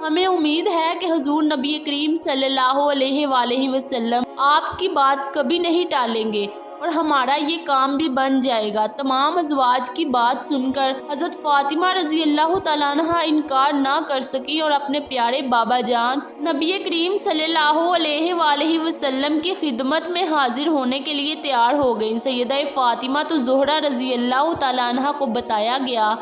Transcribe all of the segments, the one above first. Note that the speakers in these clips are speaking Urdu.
ہمیں امید ہے کہ حضور نبی کریم صلی اللہ علیہ وآلہ وسلم آپ کی بات کبھی نہیں ٹالیں گے اور ہمارا یہ کام بھی بن جائے گا۔ تمام ازواج کی بات سن کر حضرت فاطمہ رضی اللہ تعالیٰ عنہ انکار نہ کر سکی اور اپنے پیارے بابا جان نبی کریم صلی اللہ علیہ وآلہ وسلم کی خدمت میں حاضر ہونے کے لیے تیار ہو گئیں۔ سیدہ فاطمہ زہرا رضی اللہ تعالیٰ عنہ کو بتایا گیا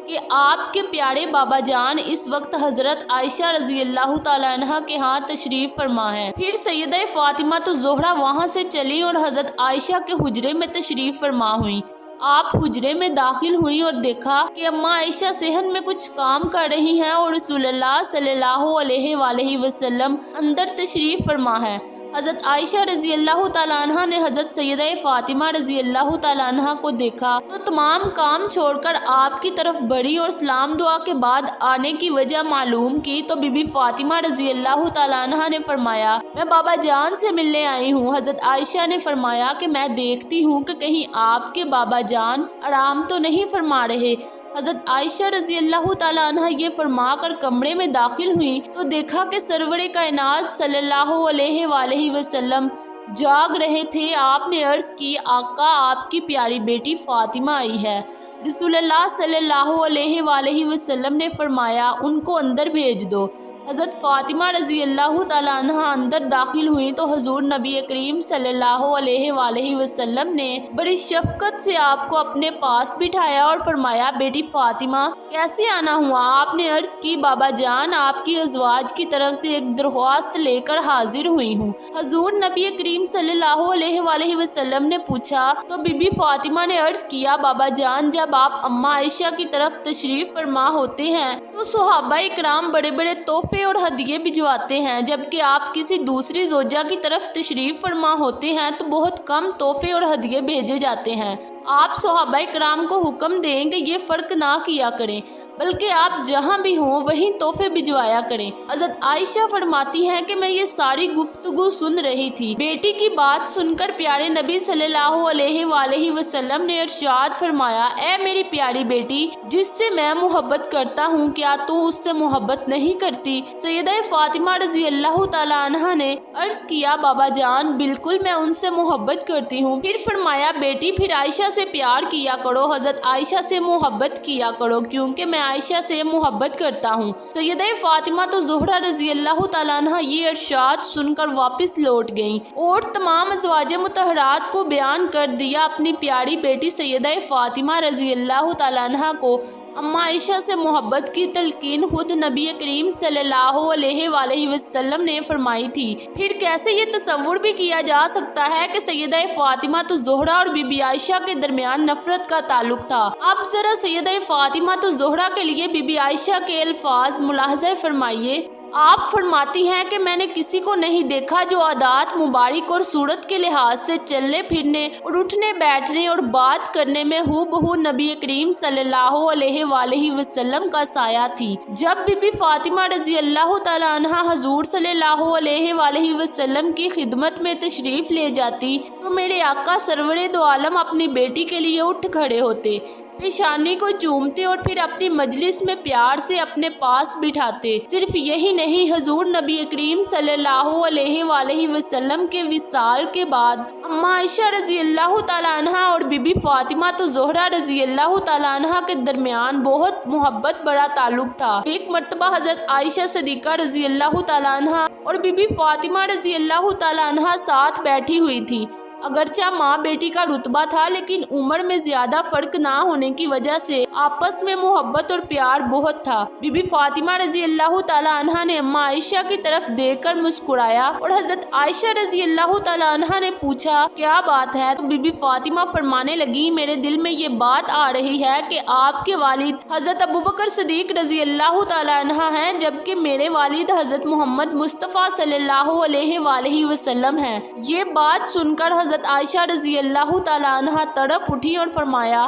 کہ آپ کے پیارے بابا جان اس وقت حضرت عائشہ رضی اللہ تعالیٰ عنہ کے ہاں تشریف فرما ہے۔ پھر سیدہ فاطمہ زہرا وہاں سے چلی اور حضرت عائشہ کے حجرے میں تشریف فرما ہوئیں۔ آپ حجرے میں داخل ہوئیں اور دیکھا کہ اماں عائشہ صحن میں کچھ کام کر رہی ہیں اور رسول اللہ صلی اللہ علیہ وآلہ وسلم اندر تشریف فرما ہے۔ حضرت عائشہ رضی اللہ تعالیٰ عنہ نے حضرت سیدہ فاطمہ رضی اللہ تعالیٰ عنہ کو دیکھا تو تمام کام چھوڑ کر آپ کی طرف بڑھی اور سلام دعا کے بعد آنے کی وجہ معلوم کی تو بی بی فاطمہ رضی اللہ تعالیٰ عنہ نے فرمایا میں بابا جان سے ملنے آئی ہوں۔ حضرت عائشہ نے فرمایا کہ میں دیکھتی ہوں کہ کہیں آپ کے بابا جان آرام تو نہیں فرما رہے۔ حضرت عائشہ رضی اللہ تعالیٰ عنہ یہ فرما کر کمرے میں داخل ہوئی تو دیکھا کہ سرور کائنات صلی اللہ علیہ وآلہ وسلم جاگ رہے تھے۔ آپ نے عرض کی آقا آپ کی پیاری بیٹی فاطمہ آئی ہے۔ رسول اللہ صلی اللہ علیہ وآلہ وسلم نے فرمایا ان کو اندر بھیج دو۔ حضرت فاطمہ رضی اللہ تعالیٰ عنہ اندر داخل ہوئی تو حضور نبی کریم صلی اللہ علیہ وآلہ وسلم نے بڑی شفقت سے آپ کو اپنے پاس بٹھایا اور فرمایا بیٹی فاطمہ کیسے آنا ہوا؟ آپ نے عرض کی بابا جان آپ کی ازواج کی طرف سے ایک درخواست لے کر حاضر ہوئی ہوں۔ حضور نبی کریم صلی اللہ علیہ وآلہ وسلم نے پوچھا تو بی بی فاطمہ نے عرض کیا بابا جان جب آپ اماں عائشہ کی طرف تشریف فرما ہوتے ہیں تو صحابہ اکرام بڑے بڑے تحفے اور ہدیے بھجواتے ہیں، جبکہ آپ کسی دوسری زوجہ کی طرف تشریف فرما ہوتے ہیں تو بہت کم تحفے اور ہدیے بھیجے جاتے ہیں۔ آپ صحابہ کرام کو حکم دیں کہ یہ فرق نہ کیا کریں بلکہ آپ جہاں بھی ہوں وہیں تحفے بھجوایا کریں۔ حضرت عائشہ فرماتی ہیں کہ میں یہ ساری گفتگو سن رہی تھی۔ بیٹی کی بات سن کر پیارے نبی صلی اللہ علیہ وآلہ وسلم نے ارشاد فرمایا اے میری پیاری بیٹی جس سے میں محبت کرتا ہوں کیا تو اس سے محبت نہیں کرتی؟ سیدہ فاطمہ رضی اللہ تعالیٰ عنہ نے عرض کیا بابا جان بالکل میں ان سے محبت کرتی ہوں۔ پھر فرمایا بیٹی پھر عائشہ سے پیار کیا کرو، حضرت عائشہ سے محبت کیا کرو کیونکہ میں عائشہ سے محبت کرتا ہوں۔ سیدہ فاطمہ زہرا رضی اللہ تعالیٰ عنہ یہ ارشاد سن کر واپس لوٹ گئیں اور تمام ازواج مطہرات کو بیان کر دیا۔ اپنی پیاری بیٹی سیدہ فاطمہ رضی اللہ تعالیٰ عنہ کو اماں عائشہ سے محبت کی تلقین خود نبی کریم صلی اللہ علیہ وآلہ وسلم نے فرمائی تھی۔ پھر کیسے یہ تصور بھی کیا جا سکتا ہے کہ سیدہ فاطمہ زہرا اور بی بی عائشہ کے درمیان نفرت کا تعلق تھا؟ اب ذرا سیدہ فاطمہ زہرا کے لیے بی بی عائشہ کے الفاظ ملاحظہ فرمائیے۔ آپ فرماتی ہیں کہ میں نے کسی کو نہیں دیکھا جو عادات مبارک اور صورت کے لحاظ سے چلنے پھرنے اور اٹھنے بیٹھنے اور بات کرنے میں ہو بہو نبی کریم صلی اللہ علیہ وآلہ وسلم کا سایہ تھی۔ جب بی بی فاطمہ رضی اللہ تعالیٰ عنہ حضور صلی اللہ علیہ وآلہ وسلم کی خدمت میں تشریف لے جاتی تو میرے آقا سرور دو عالم اپنی بیٹی کے لیے اٹھ کھڑے ہوتے، پیشانی کو چومتے اور پھر اپنی مجلس میں پیار سے اپنے پاس بٹھاتے۔ صرف یہی نہیں حضور نبی کریم صلی اللہ علیہ وآلہ وسلم کے وصال کے بعد اماں عائشہ رضی اللہ تعالیٰ عنہ اور بی بی فاطمہ زہرا رضی اللہ تعالیٰ عنہ کے درمیان بہت محبت بڑا تعلق تھا۔ ایک مرتبہ حضرت عائشہ صدیقہ رضی اللہ تعالیٰ عنہ اور بی بی فاطمہ رضی اللہ تعالیٰ عنہ ساتھ بیٹھی ہوئی تھی۔ اگرچہ ماں بیٹی کا رتبہ تھا لیکن عمر میں زیادہ فرق نہ ہونے کی وجہ سے آپس میں محبت اور پیار بہت تھا۔ بی بی فاطمہ رضی اللہ تعالیٰ عنہ نے اماں عائشہ کی طرف دیکھ کر مسکرایا اور حضرت عائشہ رضی اللہ تعالیٰ عنہ نے پوچھا کیا بات ہے؟ تو بی بی فاطمہ فرمانے لگی میرے دل میں یہ بات آ رہی ہے کہ آپ کے والد حضرت ابوبکر صدیق رضی اللہ تعالیٰ عنہ ہیں جبکہ میرے والد حضرت محمد مصطفیٰ صلی اللہ علیہ وآلہ وسلم ہیں۔ یہ بات سن کر حضرت عائشہ رضی اللہ تعالیٰ عنہ تڑپ اٹھی اور فرمایا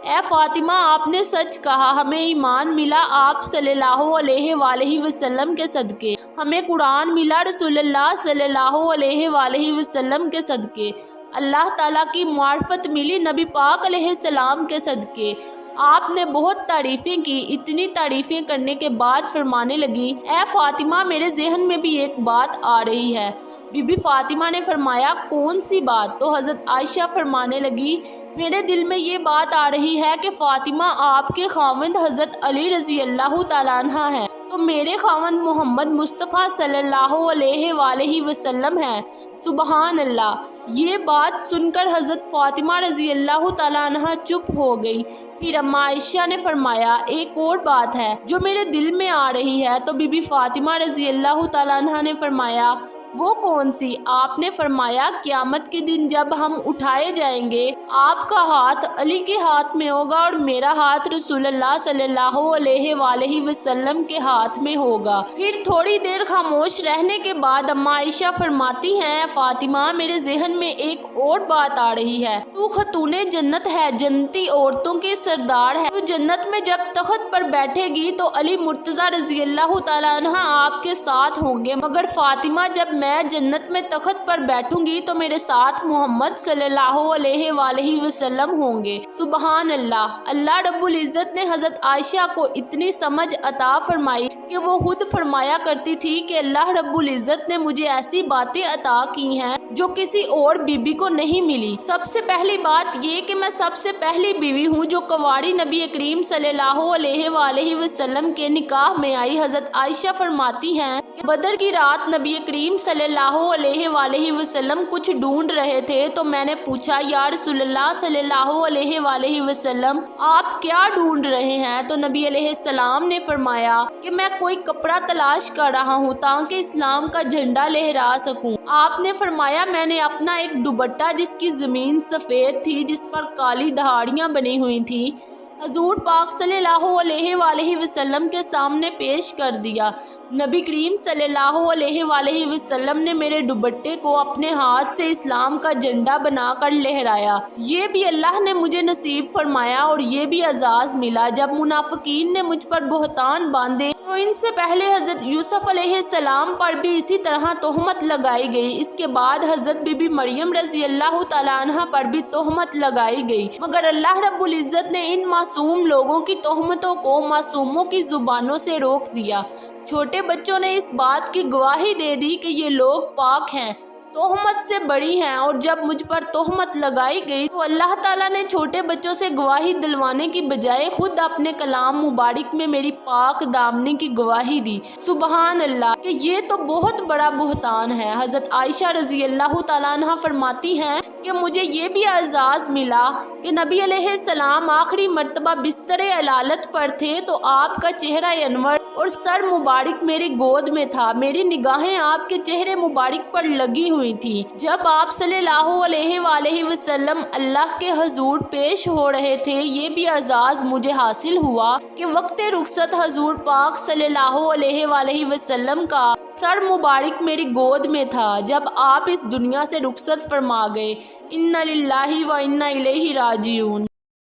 اے فاطمہ آپ نے سچ کہا، ہمیں ایمان ملا آپ صلی اللہ علیہ وآلہ وسلم کے صدقے، ہمیں قرآن ملا رسول اللہ صلی اللہ علیہ وآلہ وسلم کے صدقے، اللہ تعالیٰ کی معرفت ملی نبی پاک علیہ السلام کے صدقے، آپ نے بہت تعریفیں کی، اتنی تعریفیں کرنے کے بعد فرمانے لگی، اے فاطمہ میرے ذہن میں بھی ایک بات آ رہی ہے۔ بی بی فاطمہ نے فرمایا کون سی بات؟ تو حضرت عائشہ فرمانے لگی میرے دل میں یہ بات آ رہی ہے کہ فاطمہ آپ کے خاوند حضرت علی رضی اللہ تعالیٰ عنہ ہیں تو میرے خاوند محمد مصطفیٰ صلی اللہ علیہ وآلہ وسلم ہیں۔ سبحان اللہ۔ یہ بات سن کر حضرت فاطمہ رضی اللہ تعالیٰ عنہ چپ ہو گئی۔ پھر اماں عائشہ نے فرمایا ایک اور بات ہے جو میرے دل میں آ رہی ہے، تو بی بی فاطمہ رضی اللہ تعالیٰ عنہ نے فرمایا وہ کون سی؟ آپ نے فرمایا قیامت کے دن جب ہم اٹھائے جائیں گے آپ کا ہاتھ علی کے ہاتھ میں ہوگا اور میرا ہاتھ رسول اللہ صلی اللہ علیہ وآلہ وسلم کے ہاتھ میں ہوگا۔ پھر تھوڑی دیر خاموش رہنے کے بعد اماں عائشہ فرماتی ہیں فاطمہ میرے ذہن میں ایک اور بات آ رہی ہے، تو خاتون جنت ہے، جنتی عورتوں کے سردار ہے، تو جنت میں جب تخت پر بیٹھے گی تو علی مرتضیٰ رضی اللہ تعالیٰ عنہ آپ کے ساتھ ہوں گے، مگر فاطمہ جب میں جنت میں تخت پر بیٹھوں گی تو میرے ساتھ محمد صلی اللہ علیہ وآلہ وسلم ہوں گے۔ سبحان اللہ۔ اللہ رب العزت نے حضرت عائشہ کو اتنی سمجھ عطا فرمائی کہ وہ خود فرمایا کرتی تھی کہ اللہ رب العزت نے مجھے ایسی باتیں عطا کی ہیں جو کسی اور بیوی کو نہیں ملی۔ سب سے پہلی بات یہ کہ میں سب سے پہلی بیوی ہوں جو کنواری نبی کریم صلی اللہ علیہ وآلہ وسلم کے نکاح میں آئی۔ حضرت عائشہ فرماتی ہیں کہ بدر کی رات نبی کریم صلی اللہ علیہ وآلہ وسلم کچھ ڈھونڈ رہے تھے تو میں نے پوچھا یا رسول اللہ صلی اللہ علیہ وآلہ وسلم آپ کیا ڈھونڈ رہے ہیں؟ تو نبی علیہ السلام نے فرمایا کہ میں کوئی کپڑا تلاش کر رہا ہوں تاکہ اسلام کا جھنڈا لہرا سکوں۔ آپ نے فرمایا میں نے اپنا ایک دوپٹہ جس کی زمین سفید تھی جس پر کالی دہاڑیاں بنی ہوئی تھیں حضور پاک صلی اللہ علیہ وآلہ وسلم کے سامنے پیش کر دیا۔ نبی کریم صلی اللہ علیہ وآلہ وسلم نے میرے دوپٹے کو اپنے ہاتھ سے اسلام کا جھنڈا بنا کر لہرایا۔ یہ بھی اللہ نے مجھے نصیب فرمایا اور یہ بھی اعزاز ملا جب منافقین نے مجھ پر بہتان باندھے تو ان سے پہلے حضرت یوسف علیہ السلام پر بھی اسی طرح تہمت لگائی گئی، اس کے بعد حضرت بی بی مریم رضی اللہ تعالیٰ عنہ پر بھی تہمت لگائی گئی، مگر اللہ رب العزت نے ان معصوم لوگوں کی تہمتوں کو معصوموں کی زبانوں سے روک دیا۔ چھوٹے بچوں نے اس بات کی گواہی دے دی کہ یہ لوگ پاک ہیں، تہمت سے بری ہیں، اور جب مجھ پر تہمت لگائی گئی تو اللہ تعالیٰ نے چھوٹے بچوں سے گواہی دلوانے کی بجائے خود اپنے کلام مبارک میں میری پاک دامنی کی گواہی دی۔ سبحان اللہ کہ یہ تو بہت بڑا بہتان ہے۔ حضرت عائشہ رضی اللہ تعالیٰ عنہ فرماتی ہیں کہ مجھے یہ بھی اعزاز ملا کہ نبی علیہ السلام آخری مرتبہ بستر علالت پر تھے تو آپ کا چہرہ انور اور سر مبارک میری گود میں تھا، میری نگاہیں آپ کے چہرے مبارک پر لگی ہوئی تھی۔ جب آپ صلی اللہ علیہ وآلہ وسلم اللہ کے حضور پیش ہو رہے تھے یہ بھی اعزاز مجھے حاصل ہوا کہ وقت رخصت حضور پاک صلی اللہ علیہ وآلہ وسلم کا سر مبارک میری گود میں تھا جب آپ اس دنیا سے رخصت فرما گئے۔ انا للہ و انا الیہ راجعون۔